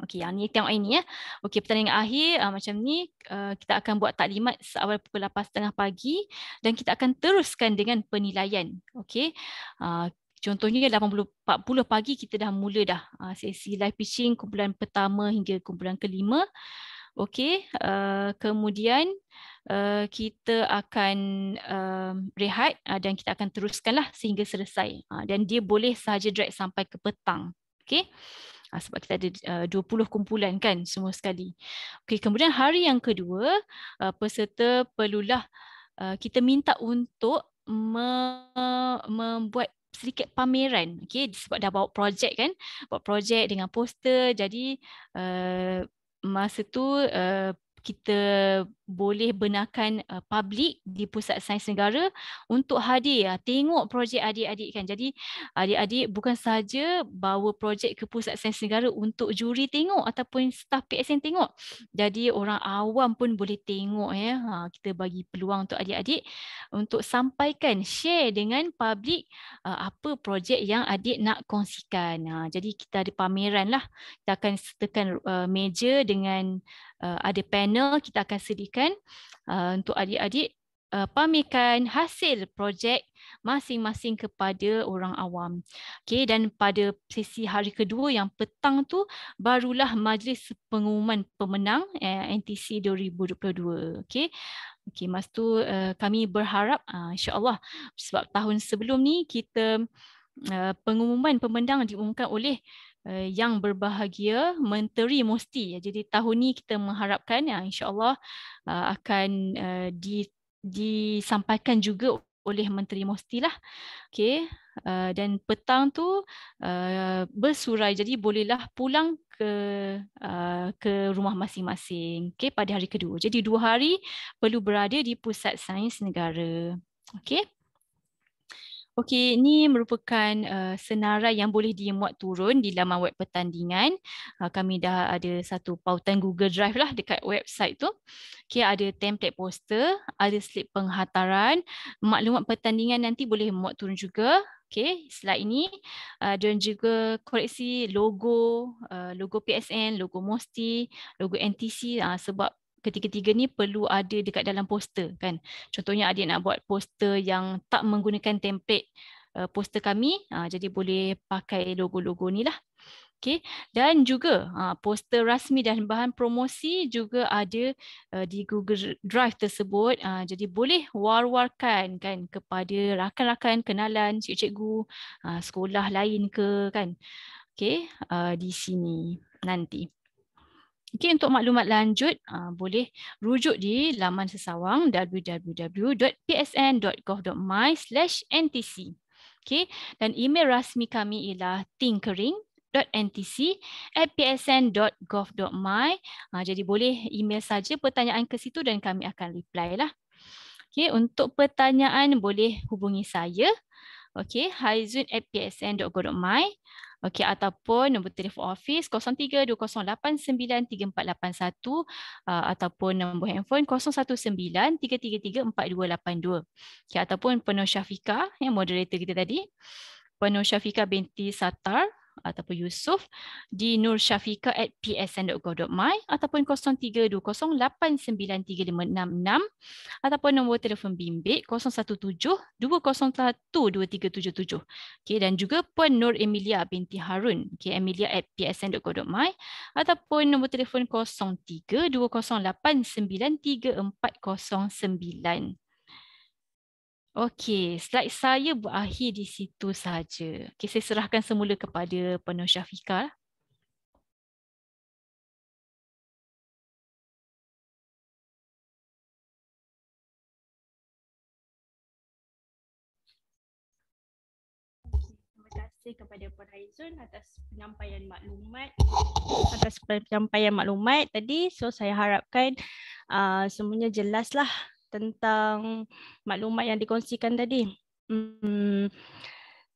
Okey, yang ni tengok ini ya. Okey, pertandingan akhir macam ni kita akan buat taklimat seawal pukul 8.30 pagi dan kita akan teruskan dengan penilaian. Okey. Contohnya 40 pagi kita dah mula dah sesi live pitching kumpulan pertama hingga kumpulan kelima. Okey, kemudian kita akan rehat dan kita akan teruskanlah sehingga selesai. Dan dia boleh sahaja drag sampai ke petang. Okey. Sebab kita ada 20 kumpulan kan semua sekali. Okey, kemudian hari yang kedua peserta perlulah kita minta untuk membuat sedikit pameran. Okey, sebab dah bawa projek kan, buat projek dengan poster. Jadi masa tu kita boleh benarkan publik di Pusat Sains Negara untuk hadir tengok projek adik-adik kan. Jadi adik-adik bukan sahaja bawa projek ke Pusat Sains Negara untuk juri tengok ataupun staf PSN tengok. Jadi orang awam pun boleh tengok ya. Kita bagi peluang untuk adik-adik untuk sampaikan, share dengan publik apa projek yang adik nak kongsikan. Jadi kita ada pameran lah. Kita akan sertakan meja dengan ada panel kita akan sediakan untuk adik-adik pamerkan hasil projek masing-masing kepada orang awam. Okey, dan pada sesi hari kedua yang petang tu barulah majlis pengumuman pemenang NTC 2022. Okey. Okey, masa tu kami berharap insya-Allah sebab tahun sebelum ni kita pengumuman pemenang diumumkan oleh yang berbahagia Menteri Musti. Jadi tahun ni kita mengharapkan insya-Allah akan disampaikan juga oleh Menteri Musti lah. Okey, dan petang tu bersurai jadi bolehlah pulang ke rumah masing-masing. Okey, pada hari kedua. Jadi 2 hari perlu berada di Pusat Sains Negara. Okey. Okey, ini merupakan senarai yang boleh dimuat turun di laman web pertandingan. Kami dah ada satu pautan Google Drive lah dekat website tu. Okey, ada template poster, ada slip penghantaran, maklumat pertandingan nanti boleh muat turun juga. Okey, slide ini dan juga koleksi logo, logo PSN, logo Musti, logo NTC sebab ketiga-tiga ni perlu ada dekat dalam poster kan. Contohnya adik nak buat poster yang tak menggunakan template poster kami, jadi boleh pakai logo-logo ni lah. Okay. Dan juga poster rasmi dan bahan promosi juga ada di Google Drive tersebut. Jadi boleh war-warkan kan kepada rakan-rakan, kenalan, cikgu-cikgu, sekolah lain ke kan. Okay. Di sini nanti. Okay, untuk maklumat lanjut boleh rujuk di laman sesawang www.psn.gov.my/ntc. Okay, dan email rasmi kami ialah tinkering email.ntc@psn.gov.my. Jadi boleh email saja pertanyaan ke situ dan kami akan reply lah. Okay, untuk pertanyaan boleh hubungi saya. Okay, haizun@psn.gov.my. Okay, ataupun nombor telefon office 0320893481 ataupun nombor handphone 0193334282. Okay, ataupun Penuh Syafiqah yang moderator kita tadi. Penuh Syafiqah binti Sattar ataupun Yusof di nursyafiqah@psn.gov.my ataupun 0320893566 ataupun nombor telefon bimbit 017-201-2377. Okay, dan juga Puan Nur Emilia binti Harun, okay, emilia@psn.co.my ataupun nombor telefon 0320893409. Okey, slide saya berakhir di situ saja. Okay, saya serahkan semula kepada Penuh Syafiqah. Terima kasih kepada Puan Haizun atas penyampaian maklumat tadi. So saya harapkan semuanya jelaslah tentang maklumat yang dikongsikan tadi.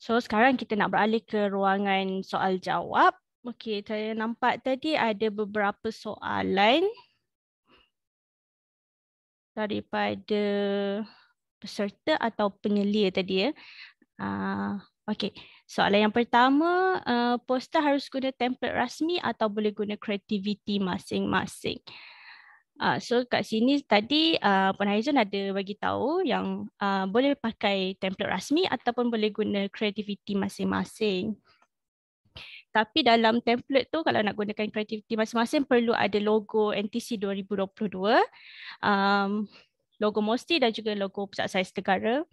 So sekarang kita nak beralih ke ruangan soal jawab. Okey, saya nampak tadi ada beberapa soalan daripada peserta atau penyelia tadi ya. Okey, soalan yang pertama, poster harus guna template rasmi atau boleh guna kreativiti masing-masing. So kat sini tadi Puan Haizun ada bagi tahu yang boleh pakai template rasmi ataupun boleh guna kreativiti masing-masing. Tapi dalam template tu kalau nak gunakan kreativiti masing-masing perlu ada logo NTC 2022, logo MOSTI dan juga logo Pusat Sains Negara.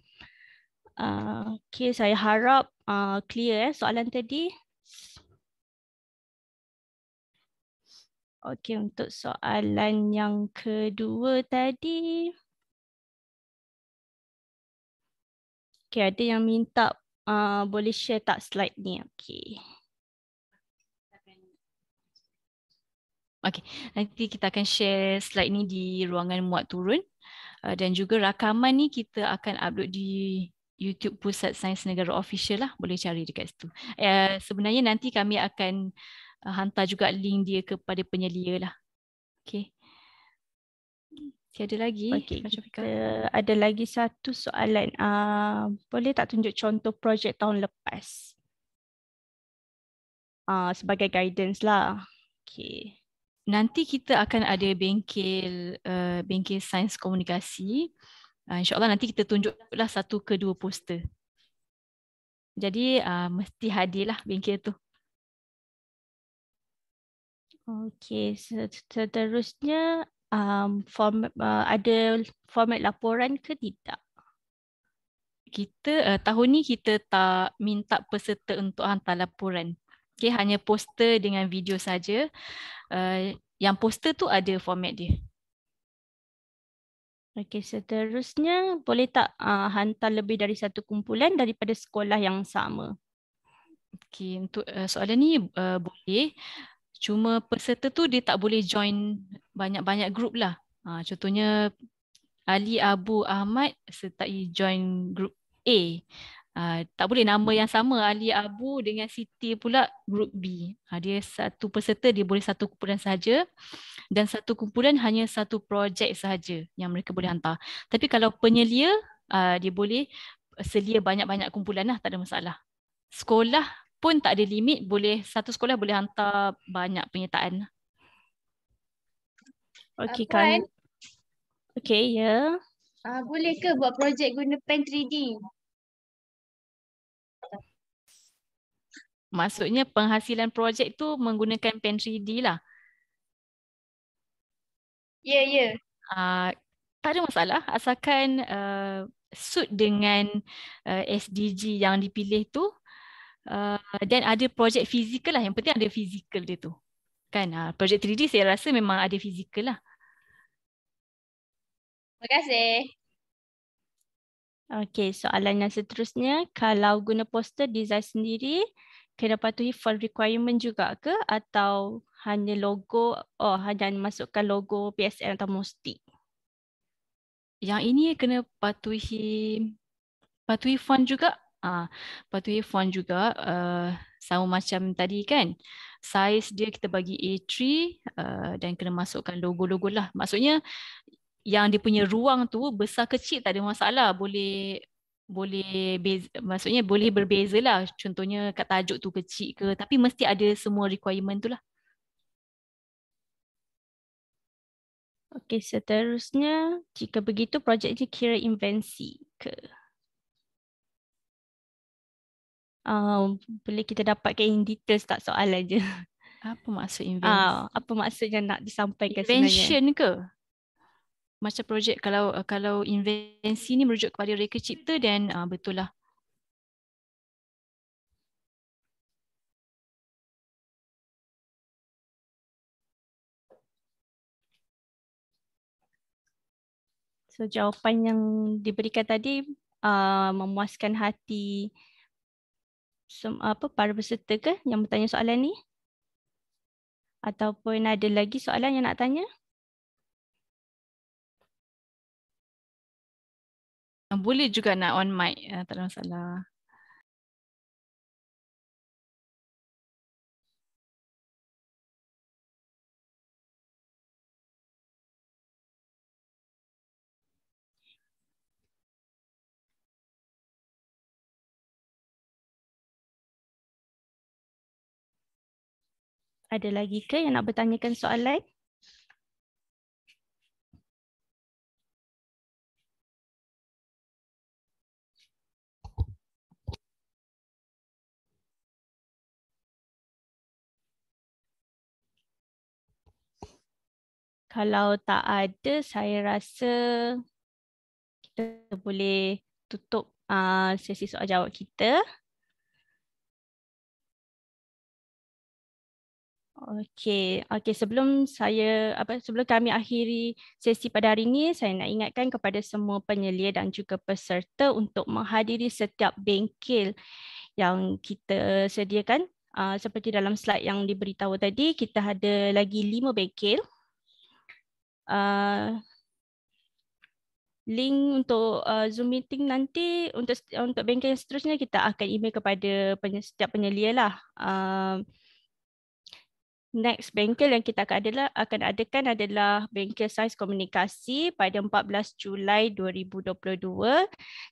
Okay, saya harap clear soalan tadi. Okey, untuk soalan yang kedua tadi. Okey, ada yang minta boleh share tak slide ni. Okey. Okey, nanti kita akan share slide ni di ruangan muat turun. Dan juga rakaman ni kita akan upload di YouTube Pusat Sains Negara Official lah. Boleh cari dekat situ. Sebenarnya nanti kami akan hantar juga link dia kepada penyelia lah. Okey. Tiada lagi.
Okey, kita ada lagi satu soalan. Boleh tak tunjuk contoh projek tahun lepas? Sebagai guidance lah. Okey.
Nanti kita akan ada bengkel sains komunikasi. InsyaAllah nanti kita tunjuklah 1 ke 2 poster. Jadi mesti hadirlah bengkel tu.
Okey, seterusnya ada format laporan ke tidak?
Kita tahun ni kita tak minta peserta untuk hantar laporan. Okay, hanya poster dengan video saja. Yang poster tu ada format dia.
Okey, seterusnya boleh tak hantar lebih dari satu kumpulan daripada sekolah yang sama?
Okey, untuk soalan ni boleh. Cuma peserta tu dia tak boleh join banyak-banyak grup lah. Contohnya Ali Abu Ahmad sertai join grup A. Tak boleh nama yang sama Ali Abu dengan Siti pula grup B. Dia satu peserta dia boleh satu kumpulan saja dan satu kumpulan hanya satu projek sahaja yang mereka boleh hantar. Tapi kalau penyelia dia boleh selia banyak-banyak kumpulan lah, tak ada masalah. Sekolah pun tak ada limit, boleh satu sekolah boleh hantar banyak penyertaan.
Okey kan? Okey, ya.
Boleh ke buat projek guna pen 3D?
Maksudnya penghasilan projek tu menggunakan pen 3D lah.
Ya.
Tak ada masalah asalkan suit dengan SDG yang dipilih tu dan ada projek fizikal lah. Yang penting ada fizikal dia tu. Kan projek 3D saya rasa memang ada fizikal lah.
Terima kasih.
Okey, soalan yang seterusnya, kalau guna poster design sendiri, kena patuhi font requirement juga ke, atau hanya logo, hanya masukkan logo PSN atau Mostik?
Yang ini kena patuhi font juga. Patuhi font juga, sama macam tadi kan. Saiz dia kita bagi A3, dan kena masukkan logo-logo lah. Maksudnya yang dia punya ruang tu besar kecil tak ada masalah. Maksudnya boleh berbeza lah. Contohnya kat tajuk tu kecil ke, tapi mesti ada semua requirement tu lah.
Okey, seterusnya, jika begitu projek ini kira invensi ke? Boleh kita dapatkan in details tak soalan je?
Apa maksud invensi?
Apa maksud yang nak disampaikan sebenarnya?
Invention ke? Macam projek, kalau invensi ni merujuk kepada reka cipta, dan betul lah.
So jawapan yang diberikan tadi memuaskan hati para peserta ke yang bertanya soalan ni? Ataupun ada lagi soalan yang nak tanya?
Boleh juga nak on mic, tak ada masalah.
Ada lagi ke yang nak bertanyakan soalan? Kalau tak ada, saya rasa kita boleh tutup sesi soal jawab kita. Okey, sebelum kami akhiri sesi pada hari ini, saya nak ingatkan kepada semua penyelia dan juga peserta untuk menghadiri setiap bengkel yang kita sediakan. Seperti dalam slide yang diberitahu tadi, kita ada lagi 5 bengkel. Link untuk Zoom meeting nanti untuk bengkel yang seterusnya kita akan email kepada setiap penyelia lah. Next bengkel yang kita akan adakan adalah bengkel Sains Komunikasi pada 14 Julai 2022.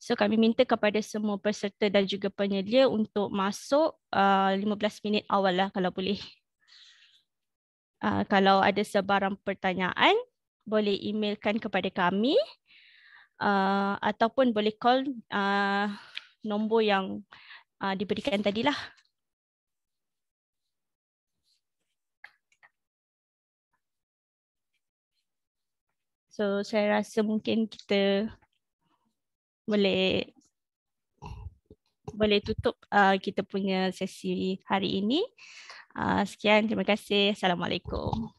So kami minta kepada semua peserta dan juga penyelia untuk masuk 15 minit awal lah kalau boleh. Kalau ada sebarang pertanyaan, boleh emailkan kepada kami ataupun boleh call nombor yang diberikan tadilah. So saya rasa mungkin kita boleh tutup kita punya sesi hari ini. Sekian, terima kasih. Assalamualaikum.